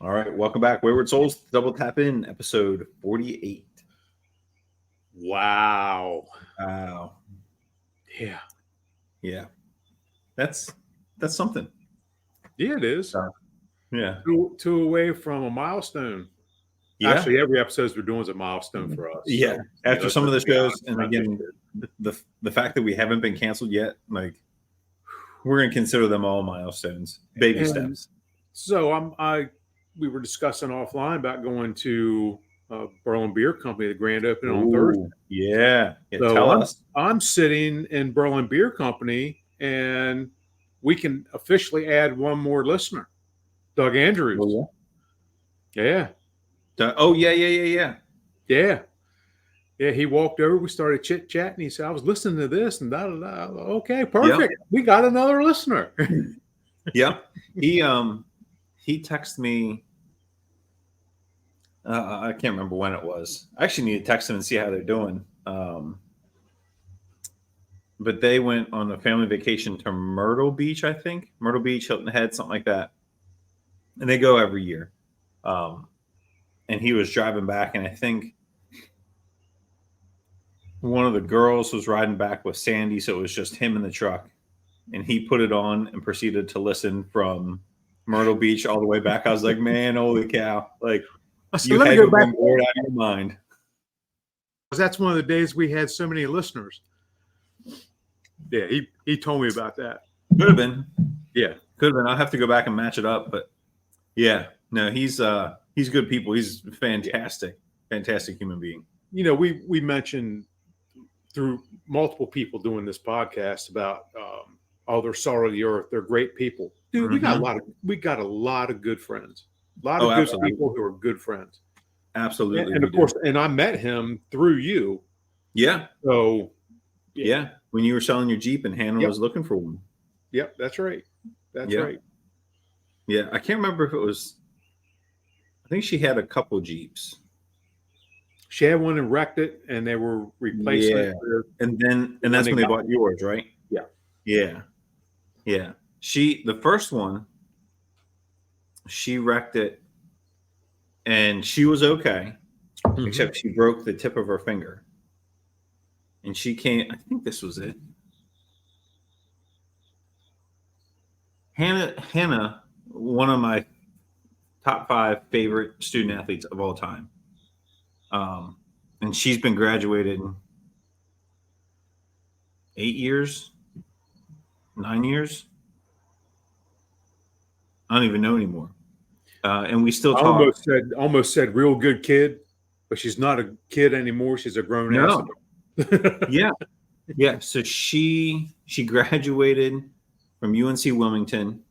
All right, welcome back, Wayward Souls. Double Tap In, episode 48. Wow. Wow. Yeah. Yeah. That's something. Yeah, it is. Yeah. Two away from a milestone. Yeah. Actually, every episode we're doing is a milestone for us. Yeah. So, After some of the shows, and not again, the fact that we haven't been canceled yet, like we're gonna consider them all milestones, baby steps. So we were discussing offline about going to Berlin Beer Company, the grand opening on Thursday. Yeah. So Tell us. I'm sitting in Berlin Beer Company, and we can officially add one more listener, Doug Andrews. Oh, Yeah. Oh, yeah. Yeah. Yeah, he walked over. We started chit chatting. He said, "I was listening to this, and da da da." Okay, perfect. Yep. We got another listener. Yeah, he texted me. I can't remember when it was. I actually need to text him and see how they're doing. But they went on a family vacation to Myrtle Beach, I think. Myrtle Beach, Hilton Head, something like that. And they go every year. And he was driving back, and I think one of the girls was riding back with Sandy, so it was just him in the truck. And he put it on and proceeded to listen from Myrtle Beach all the way back. I was like, man, holy cow. Like, you had to been bored out of your mind. That's one of the days we had so many listeners. Yeah, he told me about that. Could have been. Yeah. Could have been. I'll have to go back and match it up. But yeah, no, he's good people. He's fantastic human being. You know, we mentioned through multiple people doing this podcast about they're salt of the earth. They're great people. Dude, we got a lot of good friends. A lot of good people who are good friends. Absolutely. And of course, and I met him through you. Yeah. So yeah. When you were selling your Jeep and Hannah was looking for one. Yep, that's right. That's right. Yeah. I can't remember if it was, I think she had a couple Jeeps. She had one and wrecked it, and they were replacing it. And that's when they bought yours, right? Yeah. Yeah. Yeah. The first one, she wrecked it, and she was okay, except she broke the tip of her finger. And she came, I think this was it. Hannah, one of my top 5 favorite student athletes of all time. And she's been graduated 8 years, 9 years. I don't even know anymore. And we still talk. Almost said real good kid, but she's not a kid anymore. She's a grown ass. Yeah. Yeah. So she graduated from UNC Wilmington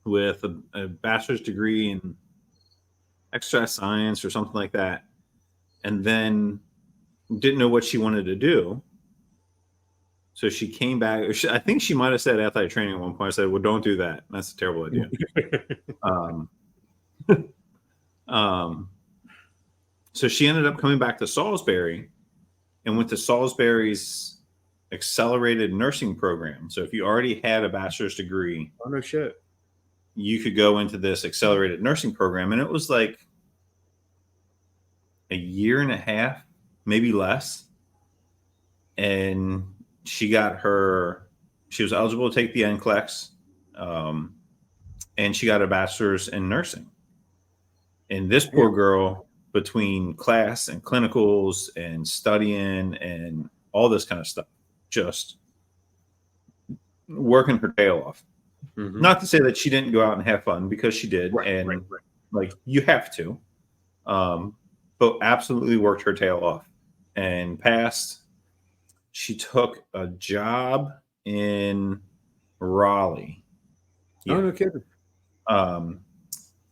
with a bachelor's degree in exercise science or something like that. And then didn't know what she wanted to do. So she came back. I think she might have said athletic training at one point. I said, well, don't do that. That's a terrible idea. So she ended up coming back to Salisbury and went to Salisbury's accelerated nursing program. So if you already had a bachelor's degree, oh no shit, you could go into this accelerated nursing program. And it was like a year and a half, maybe less. And she was eligible to take the NCLEX, and she got a bachelor's in nursing. And this poor girl, between class and clinicals and studying and all this kind of stuff, just working her tail off. Mm-hmm. Not to say that she didn't go out and have fun, because she did. Right. Like, you have to. But absolutely worked her tail off and passed. She took a job in Raleigh. Yeah. Oh, no kidding.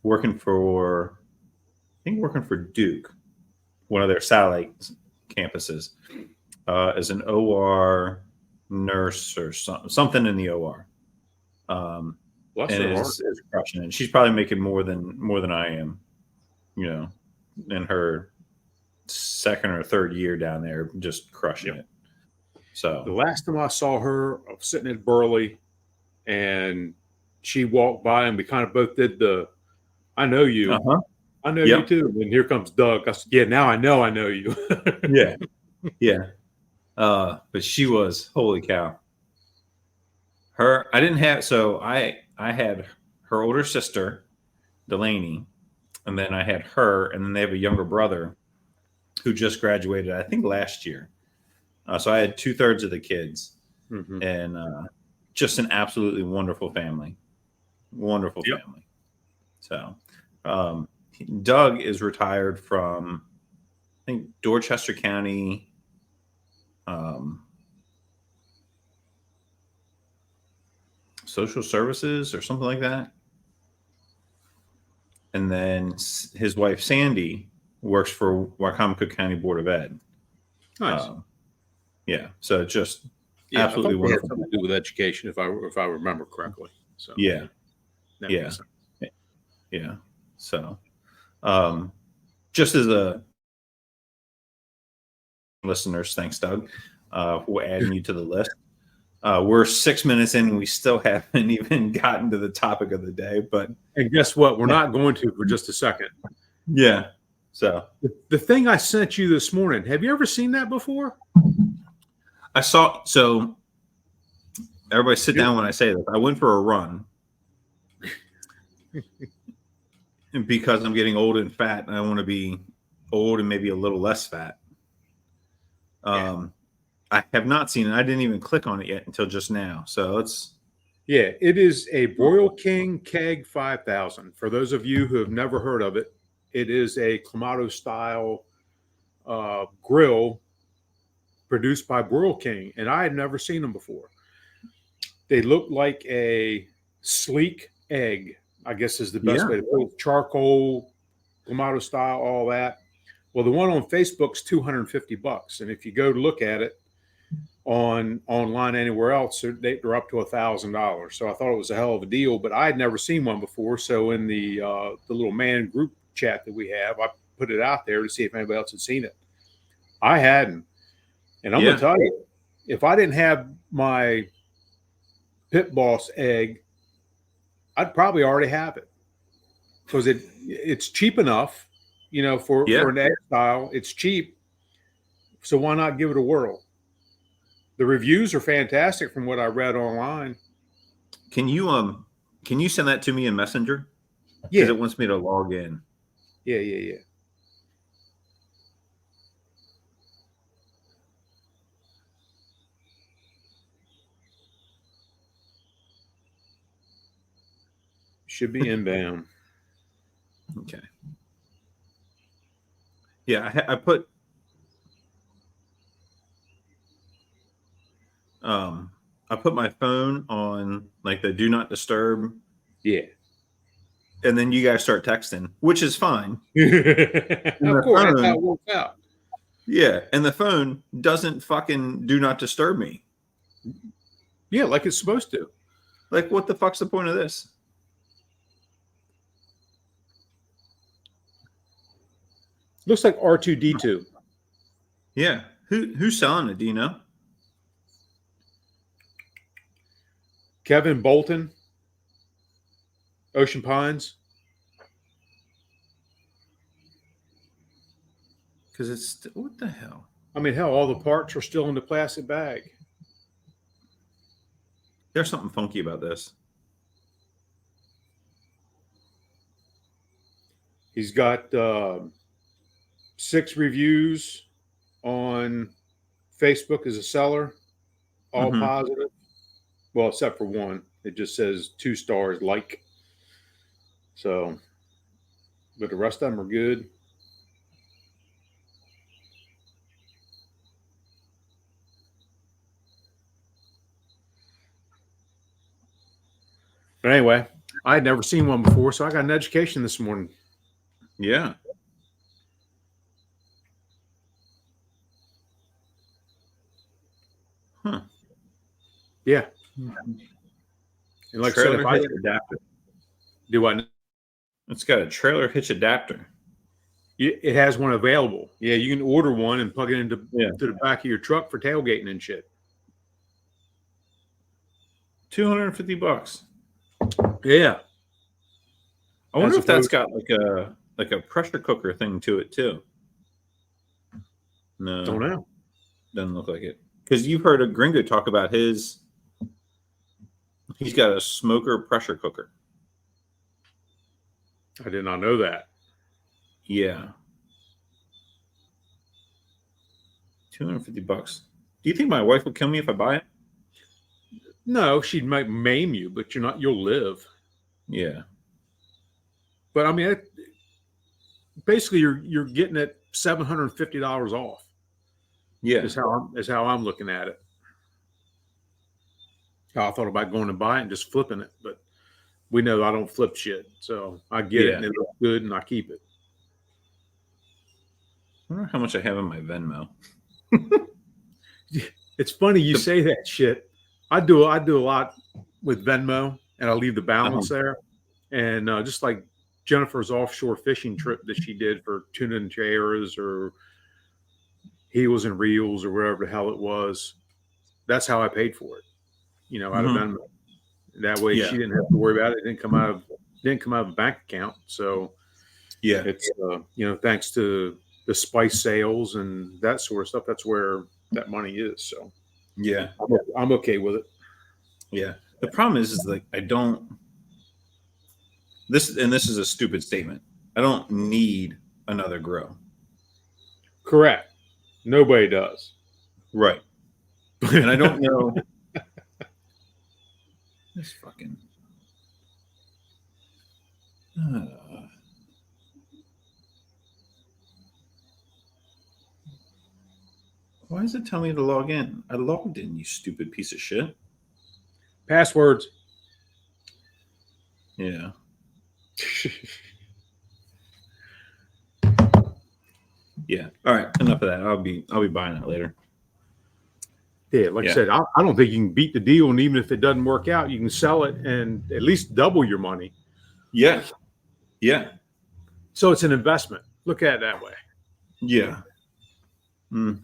Working for Duke, one of their satellite campuses, as an OR nurse or something in the OR. And is crushing it. She's probably making more than I am, in her second or third year down there, just crushing it. So the last time I saw her, I was sitting at Burley, and she walked by, and we kind of both did the I know you. Uh-huh. I know you too. And here comes Doug. I said, yeah, now I know you. Yeah. Yeah. But she was, holy cow. I didn't have, so I had her older sister, Delaney, and then I had her, and then they have a younger brother who just graduated, I think last year. So I had 2/3 of the kids, Mm-hmm. and just an absolutely wonderful family. Wonderful Yep. family. So Doug is retired from, I think, Dorchester County. Social services or something like that. And then his wife, Sandy, works for Wycomico County Board of Ed. Nice. Yeah. So just Yeah, absolutely I thought they had wonderful. something to do with education, if I remember correctly. So Yeah. that Yeah. makes sense. Yeah. So just as a listeners, thanks, Doug, for adding you to the list. We're 6 minutes in and we still haven't even gotten to the topic of the day. But And guess what? We're not going to for just a second. Yeah. So The thing I sent you this morning, have you ever seen that before? I saw, so everybody sit down when I say this. I went for a run because I'm getting old and fat, and I want to be old and maybe a little less fat. I have not seen it. I didn't even click on it yet until just now. So Yeah, it is a Broil King Keg 5000. For those of you who have never heard of it, it is a Clamato style grill produced by Broil King, and I had never seen them before. They look like a sleek egg, I guess is the best way to put it. Charcoal, Clamato style, all that. Well, the one on Facebook's $250, and if you go to look at it online anywhere else, they're up to $1,000. So I thought it was a hell of a deal, but I had never seen one before. So in the little man group chat that we have, I put it out there to see if anybody else had seen it. I hadn't, and I'm gonna tell you, if I didn't have my Pit Boss egg, I'd probably already have it because it's cheap enough, for an egg style. It's cheap, so why not give it a whirl? The reviews are fantastic from what I read online. Can you send that to me in Messenger? Yeah, because it wants me to log in. Yeah. Should be inbound. Okay. Yeah, I put my phone on like the do not disturb. Yeah. And then you guys start texting, which is fine. Of course, that's how it works out. Yeah, and the phone doesn't fucking do not disturb me. Yeah, like it's supposed to. Like, what the fuck's the point of this? Looks like R2D2. Yeah. Who's selling it? Do you know? Kevin Bolton, Ocean Pines. Because it's what the hell? I mean, hell, all the parts are still in the plastic bag. There's something funky about this. He's got 6 reviews on Facebook as a seller, all positive. Well, except for one. It just says 2 stars, like. So, but the rest of them are good. But anyway, I had never seen one before, so I got an education this morning. Yeah. Huh. Yeah. And like I said, if I adapter. Do I? It's got a trailer hitch adapter. It has one available. Yeah, you can order one and plug it into to the back of your truck for tailgating and shit. $250. Yeah. I wonder if that's got like a pressure cooker thing to it too. No, Don't know. Doesn't look like it. Because you've heard a Gringo talk about he's got a smoker pressure cooker. I did not know that. Yeah. $250. Do you think my wife would kill me if I buy it? No, she might maim you, but you'll live. Yeah. But I mean, basically, you're getting it $750 off. Yeah. Is how I'm looking at it. I thought about going to buy it and just flipping it, but we know I don't flip shit, so I get it and it looks good, and I keep it. I wonder how much I have in my Venmo. It's funny you say that shit. I do a lot with Venmo, and I leave the balance there. And just like Jennifer's offshore fishing trip that she did for tuna and chairs or heels and reels or whatever the hell it was, that's how I paid for it. Out of Venmo. That way she didn't have to worry about it. It didn't come out of a bank account. So it's thanks to the spice sales and that sort of stuff. That's where that money is. So yeah, I'm okay with it. Yeah. The problem is like I don't. This is a stupid statement. I don't need another grow. Correct. Nobody does. Right. And I don't know. This fucking. Why does it tell me to log in? I logged in, you stupid piece of shit. Passwords. Yeah. Yeah. All right. Enough of that. I'll be buying it later. Yeah, like I said, I don't think you can beat the deal, and even if it doesn't work out, you can sell it and at least double your money. Yeah. Yeah. So it's an investment. Look at it that way. Yeah. Mm.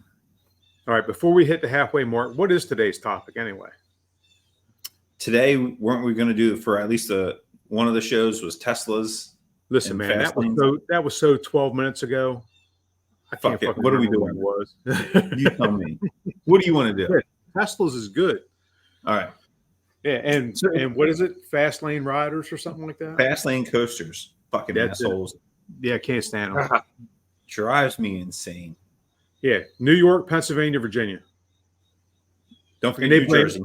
All right. Before we hit the halfway mark, what is today's topic anyway? Today, weren't we going to do for at least one of the shows was Teslas? Listen, man, that was so 12 minutes ago. I can't fucking what are we doing? What it was. You tell me. What do you want to do? Teslas is good. All right. Yeah, and what is it? Fast lane riders or something like that? Fast lane coasters. Fucking assholes. Yeah, can't stand them. Drives me insane. Yeah, New York, Pennsylvania, Virginia. Don't forget New Jersey.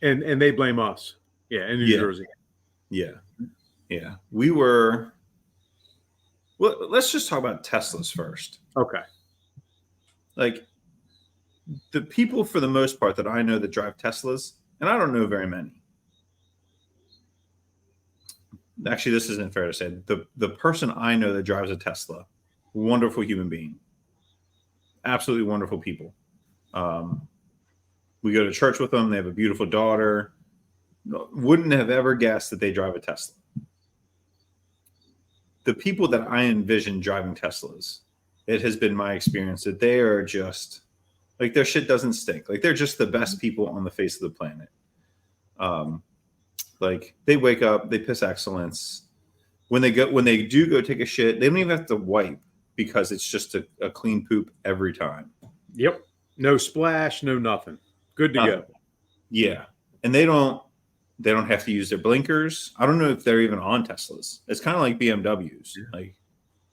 And they blame us. Yeah, in New Jersey. Yeah. Yeah. We were. Well, let's just talk about Teslas first. Okay. Like the people, for the most part, that I know that drive Teslas, and I don't know very many. Actually, this isn't fair to say. The person I know that drives a Tesla, wonderful human being. Absolutely wonderful people. We go to church with them. They have a beautiful daughter. Wouldn't have ever guessed that they drive a Tesla. The people that I envision driving Teslas, it has been my experience that they are just like their shit doesn't stink. Like they're just the best people on the face of the planet. Like they wake up, they piss excellence. When they do go take a shit, they don't even have to wipe because it's just a clean poop every time. Yep. No splash, no nothing. Good to go. Yeah. And they don't have to use their blinkers. I don't know if they're even on Teslas. It's kind of like BMWs. Yeah. Like,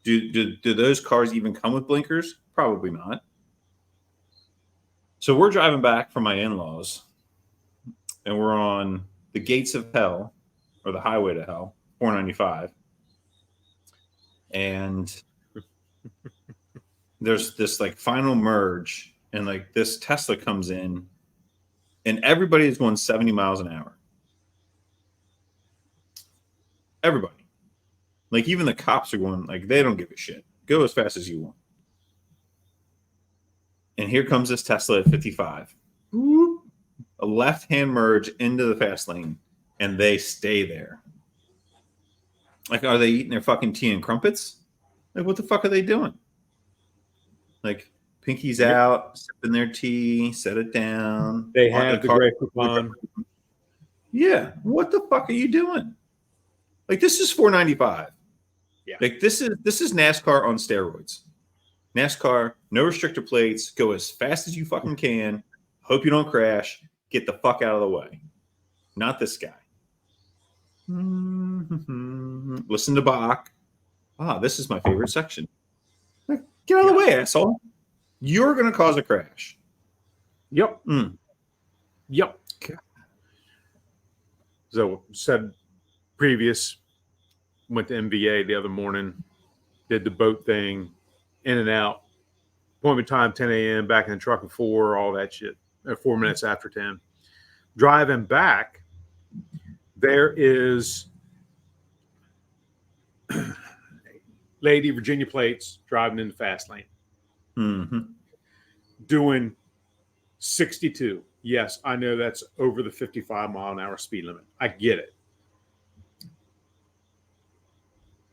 do those cars even come with blinkers? Probably not. So we're driving back from my in-laws, and we're on the gates of hell, or the highway to hell, 495. And there's this like final merge, and like this Tesla comes in, and everybody is going 70 miles an hour. Everybody. Like even the cops are going, like, they don't give a shit. Go as fast as you want. And here comes this Tesla at 55. Whoop. A left-hand merge into the fast lane, and they stay there. Like, are they eating their fucking tea and crumpets? Like, what the fuck are they doing? Like, pinkies out, sipping their tea, set it down. They have the great coupon. Yeah. What the fuck are you doing? Like this is $4.95. Yeah. Like this is NASCAR on steroids. NASCAR, no restrictor plates, go as fast as you fucking can. Hope you don't crash. Get the fuck out of the way. Not this guy. Listen to Bach. This is my favorite section. Like, get out of the way, asshole. You're going to cause a crash. Yep. Yep. Okay. So said previous, went to MVA the other morning, did the boat thing, in and out. Appointment time 10 a.m. Back in the truck at 4, all that shit. 4 minutes after 10. Driving back, there is lady Virginia plates driving in the fast lane, doing 62. Yes, I know that's over the 55-mile-an-hour speed limit. I get it.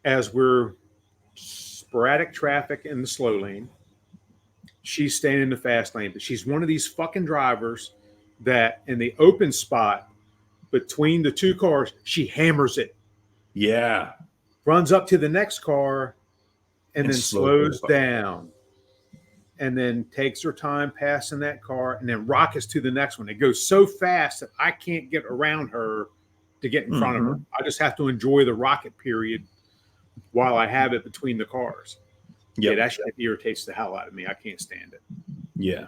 As we're sporadic traffic in the slow lane, she's staying in the fast lane, but she's one of these fucking drivers that in the open spot between the two cars, she hammers it. Yeah. Runs up to the next car and then slows down. And then takes her time passing that car and then rockets to the next one. It goes so fast that I can't get around her to get in front of her. I just have to enjoy the rocket period while I have it between the cars. Yep. It actually irritates the hell out of me. I can't stand it. Yeah.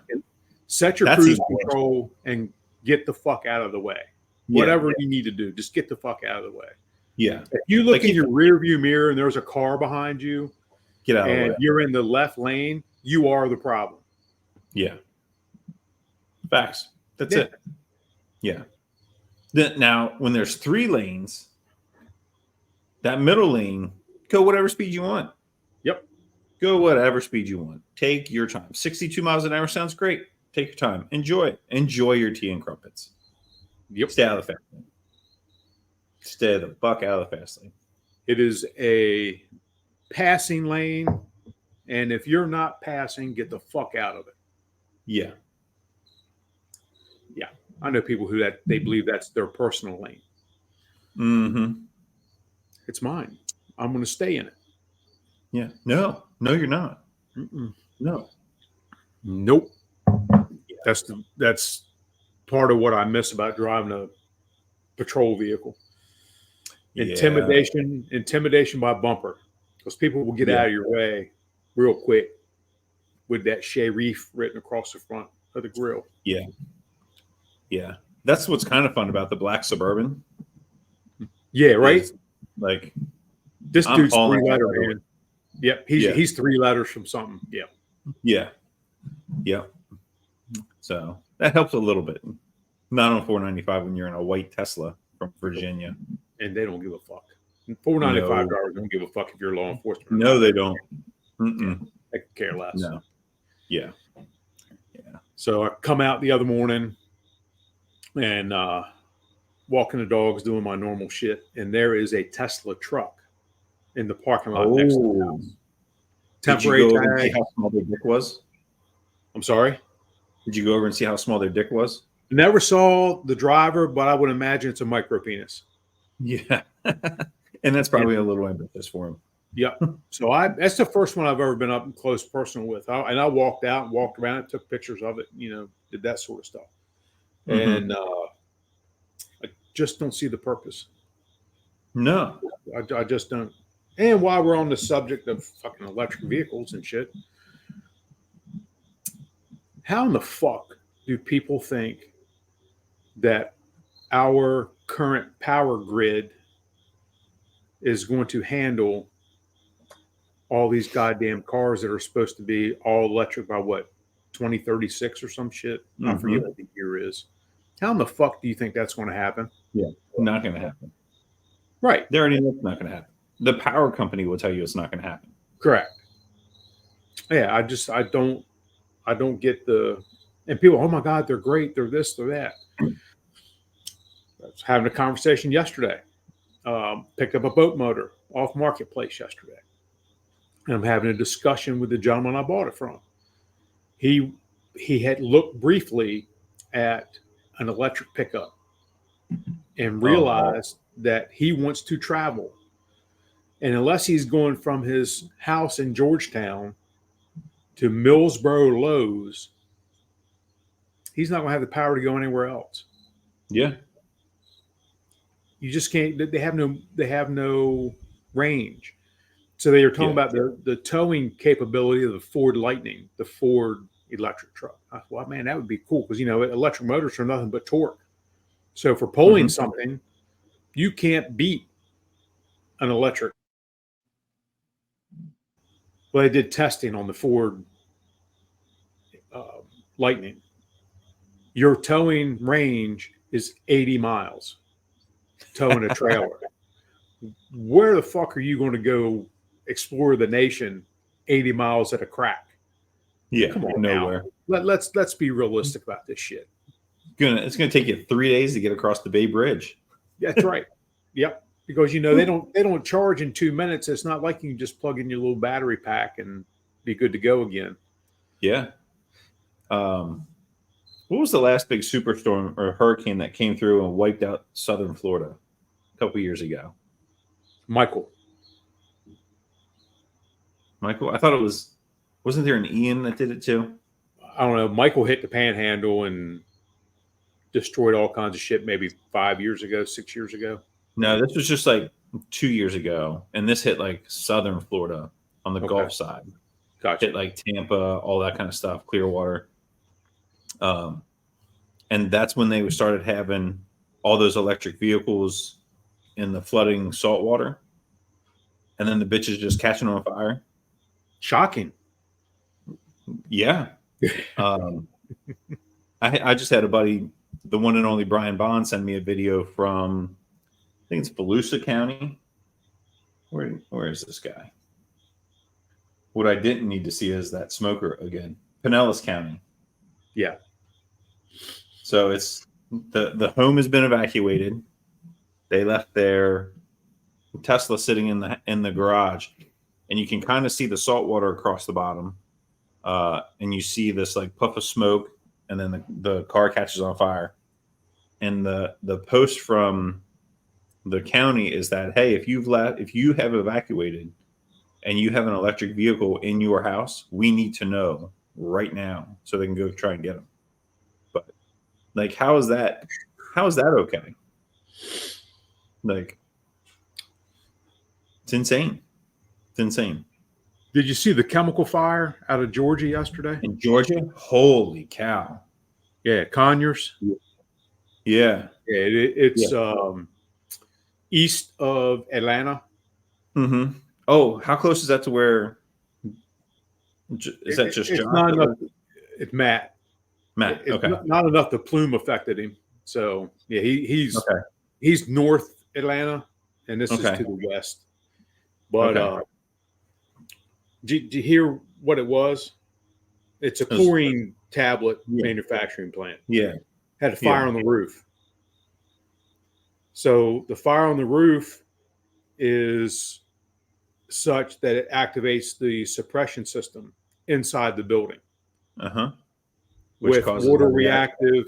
Set your cruise control and get the fuck out of the way. Whatever you need to do, just get the fuck out of the way. Yeah. If you look in your rear view mirror and there's a car behind you, get out of the way. You're in the left lane, you are the problem. Yeah. Facts. That's it. Yeah. Now, when there's 3 lanes, that middle lane, go whatever speed you want. Yep. Go whatever speed you want. Take your time. 62 miles an hour sounds great. Take your time. Enjoy it. Enjoy your tea and crumpets. Yep. Stay out of the fast lane. Stay the fuck out of the fast lane. It is a passing lane, and if you're not passing, get the fuck out of it. Yeah. Yeah. I know people who they believe that's their personal lane. Mm-hmm. It's mine. I'm going to stay in it. Yeah. No, you're not. No. Nope. Yeah. That's part of what I miss about driving a patrol vehicle. Intimidation by bumper, because people will get out of your way real quick with that Sheriff written across the front of the grill. Yeah. Yeah. That's what's kind of fun about the black Suburban. Yeah, right? Like, this dude's 3-letter, man. Yep. He's 3 letters from something. Yeah. Yeah. Yeah. So that helps a little bit. Not on $4.95 when you're in a white Tesla from Virginia. And they don't give a fuck. $4.95 don't give a fuck if you're law enforcement. No, they don't. They could care less. No. Yeah. Yeah. So I come out the other morning and walking the dogs, doing my normal shit, and there is a Tesla truck in the parking lot next to the house. Temporary Did you go tag. and see how small their dick was? I'm sorry? Did you go over and see how small their dick was? Never saw the driver, but I would imagine it's a micro penis. Yeah. And that's probably a little ambitious for him. Yeah. So that's the first one I've ever been up close personal with. I walked out and walked around and took pictures of it, did that sort of stuff. And I just don't see the purpose. No. I just don't. And while we're on the subject of fucking electric vehicles and shit, how in the fuck do people think that our current power grid is going to handle all these goddamn cars that are supposed to be all electric by 2036 or some shit? I forget what the year is. How in the fuck do you think that's going to happen? Yeah, not going to happen. Right. They already know it's not going to happen. The power company will tell you it's not going to happen. Correct. Yeah, I don't get the, and people, oh my God, they're great. They're this, they're that. I was having a conversation yesterday. Picked up a boat motor off Marketplace yesterday. And I'm having a discussion with the gentleman I bought it from. He had looked briefly at an electric pickup and realized that he wants to travel. And unless he's going from his house in Georgetown to Millsboro Lowe's, he's not going to have the power to go anywhere else. Yeah. You just can't. They have no range. So they were talking about the towing capability of the Ford Lightning, the Ford electric truck. I thought, well, man, that would be cool because electric motors are nothing but torque. So for pulling something, you can't beat an electric. Well, they did testing on the Ford Lightning. Your towing range is 80 miles, towing a trailer. Where the fuck are you going to go explore the nation 80 miles at a crack? Yeah, come on nowhere. Let's be realistic about this shit. It's gonna take you 3 days to get across the Bay Bridge. That's right. Yep. Because they don't charge in 2 minutes. It's not like you can just plug in your little battery pack and be good to go again. Yeah. What was the last big superstorm or hurricane that came through and wiped out southern Florida a couple years ago? Michael. I thought it wasn't there an Ian that did it too? I don't know. Michael hit the panhandle and destroyed all kinds of shit maybe 5 years ago, 6 years ago. No, this was just like 2 years ago. And this hit like southern Florida on the Gulf side. Gotcha. Hit like Tampa, all that kind of stuff, Clearwater. And that's when they started having all those electric vehicles in the flooding saltwater. And then the bitches just catching on fire. Shocking. Yeah. I just had a buddy, the one and only Brian Bond, send me a video from, I think it's Volusia County. Where is this guy? What I didn't need to see is that smoker again. Pinellas County. Yeah. So it's the home has been evacuated. They left their Tesla sitting in the garage, and you can kind of see the salt water across the bottom. And you see this like puff of smoke, and then the car catches on fire. And the post from the county is that, hey, if you have evacuated and you have an electric vehicle in your house, we need to know right now so they can go try and get them. But like, how is that okay? Like, it's insane. It's insane. Did you see the chemical fire out of Georgia yesterday? In Georgia? Holy cow. Yeah, Conyers. Yeah. It's east of Atlanta. Mm-hmm. Oh, how close is that to where? Is that just it's John? Not enough, it's Matt. Matt. It's okay. Not enough the plume affected him. So yeah, he's north Atlanta, and this is to the west. But did you hear what it was? It's a chlorine tablet manufacturing plant. Yeah. Had a fire on the roof. So the fire on the roof is such that it activates the suppression system inside the building. With water reactive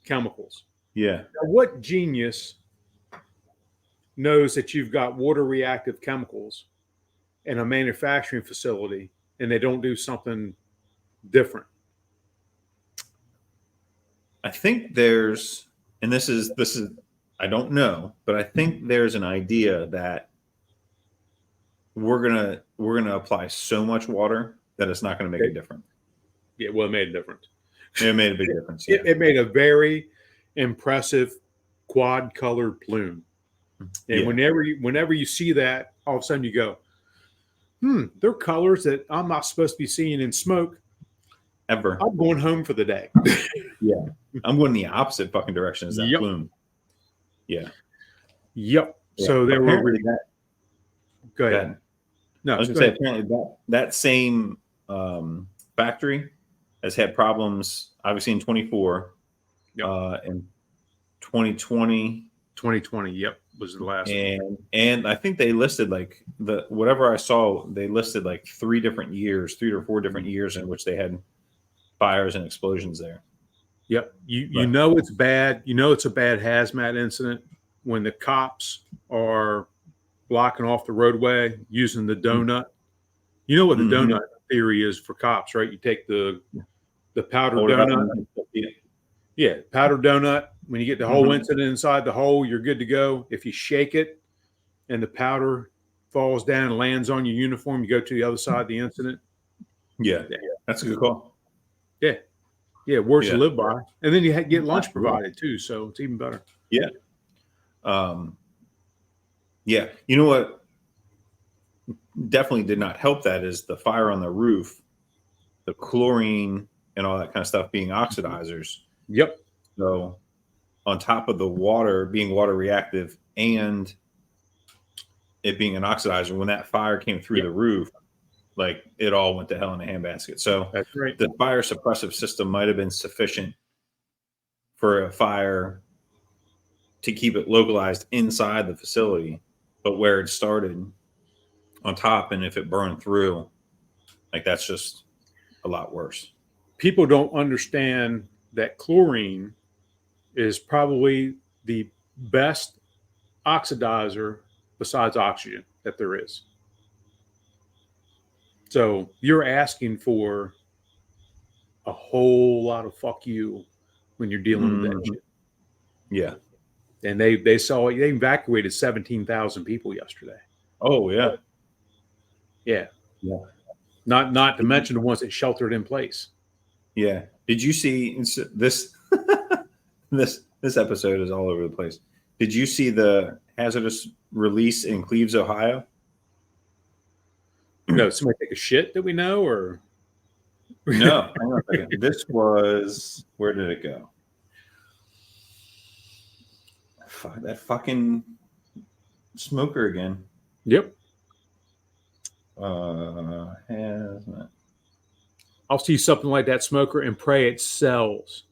chemicals. Yeah. Now, what genius knows that you've got water reactive chemicals in a manufacturing facility and they don't do something different? I think there's, and this is I don't know, but I think there's an idea that we're gonna apply so much water that it's not gonna make a difference. Yeah, well, it made a difference. It made a big difference. Yeah. It made a very impressive quad colored plume. And whenever you see that, all of a sudden you go, they're colors that I'm not supposed to be seeing in smoke. Ever. I'm going home for the day. Yeah. I'm going the opposite fucking direction as that plume. Yeah. Yep. Yeah. So there were. Go ahead. No, I was going to say, apparently that same factory has had problems, obviously, in 24, in 2020. 2020, was the last one. And I think they listed like whatever I saw, they listed like 3 or 4 different years in which they had fires and explosions there. Yep. You know it's bad. You know it's a bad hazmat incident when the cops are blocking off the roadway using the donut. You know what the donut theory is for cops, right? You take the powdered donut. Yeah, powdered donut. When you get the whole incident inside the hole, you're good to go. If you shake it and the powder falls down and lands on your uniform, you go to the other side of the incident. Yeah, that's a good call. Yeah, words to live by. And then you get lunch provided too, so it's even better. Yeah. Yeah. You know what definitely did not help that is the fire on the roof, the chlorine and all that kind of stuff being oxidizers. Yep. So on top of the water being water reactive and it being an oxidizer, when that fire came through the roof, like it all went to hell in a handbasket. So that's right. The fire suppressive system might have been sufficient for a fire to keep it localized inside the facility, but where it started on top, and if it burned through, like that's just a lot worse. People don't understand that chlorine is probably the best oxidizer besides oxygen that there is. So you're asking for a whole lot of fuck you when you're dealing with that shit. Yeah. And they evacuated 17,000 people yesterday. Oh yeah. Yeah. Yeah. Not to mention the ones that sheltered in place. Yeah. Did you see this? This episode is all over the place. Did you see the hazardous release in Cleves, Ohio? No, somebody take a shit that we know, or no? Hang on a second. This was, where did it go? Fuck, that fucking smoker again. Yep. I'll see something like that smoker and pray it sells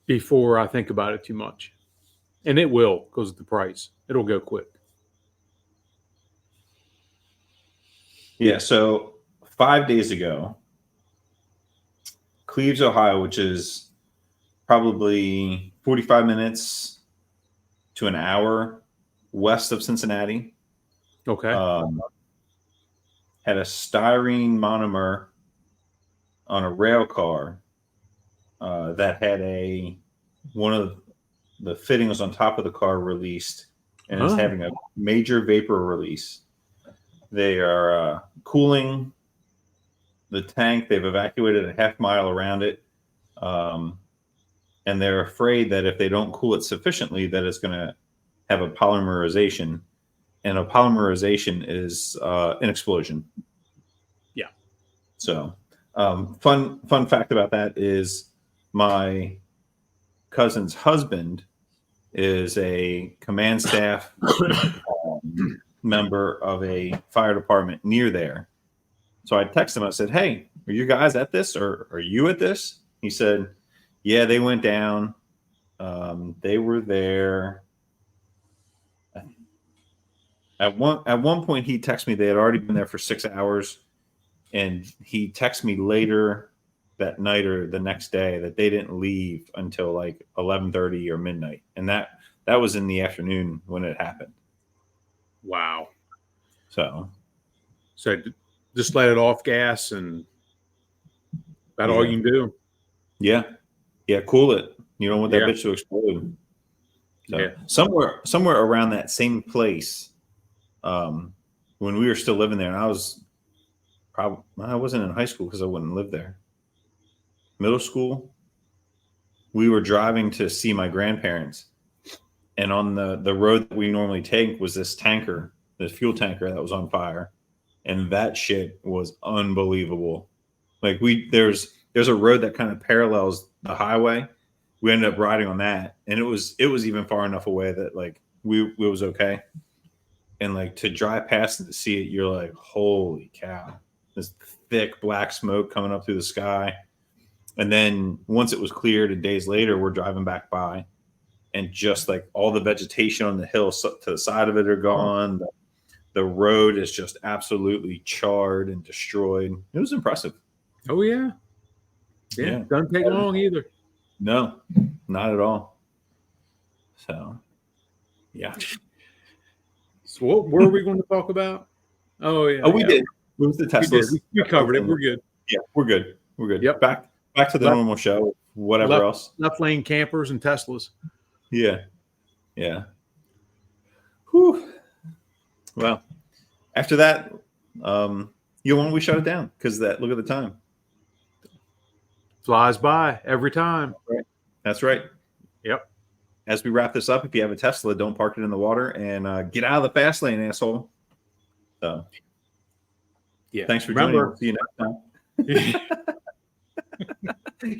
before I think about it too much. And it will, because of the price. It'll go quick. Yeah, so 5 days ago, Cleves, Ohio, which is probably 45 minutes to an hour west of Cincinnati. Okay. Had a styrene monomer on a rail car that had one of the fittings on top of the car released and is having a major vapor release. They are cooling the tank. They've evacuated a half mile around it. And they're afraid that if they don't cool it sufficiently, that it's going to have a polymerization. And a polymerization is an explosion. Yeah. So fun fact about that is my cousin's husband is a command staff member of a fire department near there. So I texted him. I said, "Hey, are you guys at this, or are you at this?" He said, "Yeah, they went down. They were there." At one point, he texted me they had already been there for 6 hours, and he texted me later that night or the next day that they didn't leave until like 11:30 or midnight, and that was in the afternoon when it happened. Wow. So just let it off gas, and that's all you can do. Yeah, cool it. You don't want that bitch to explode. So somewhere around that same place. When we were still living there, and I wasn't in high school because I wouldn't live there. Middle school, we were driving to see my grandparents, and on the road that we normally take was this fuel tanker that was on fire, and that shit was unbelievable. Like there's a road that kind of parallels the highway. We ended up riding on that, and it was even far enough away that like we was okay. And like to drive past it to see it, you're like, holy cow, this thick black smoke coming up through the sky. And then once it was cleared, and days later, we're driving back by, and just like all the vegetation on the hill to the side of it are gone. The road is just absolutely charred and destroyed. It was impressive. Oh yeah. Doesn't take long either. No, not at all. So Yeah. So what were we going to talk about? Oh yeah. Oh, we yeah. did. It was the We did. Teslas. We covered it. We're good. Yeah, we're good. We're good. Yep. Back to the Left- normal show. Whatever else. Left lane campers and Teslas. Yeah. Yeah. Whew. Well, after that, you know when we shut it down because that look at the time. Flies by every time. That's right. Yep. As we wrap this up, if you have a Tesla, don't park it in the water and get out of the fast lane, asshole. So, Yeah. thanks for joining. We'll see you next time.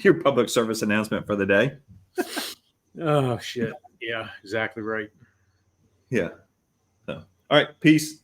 Your public service announcement for the day. Oh shit. Yeah, exactly right. Yeah. So, all right. Peace.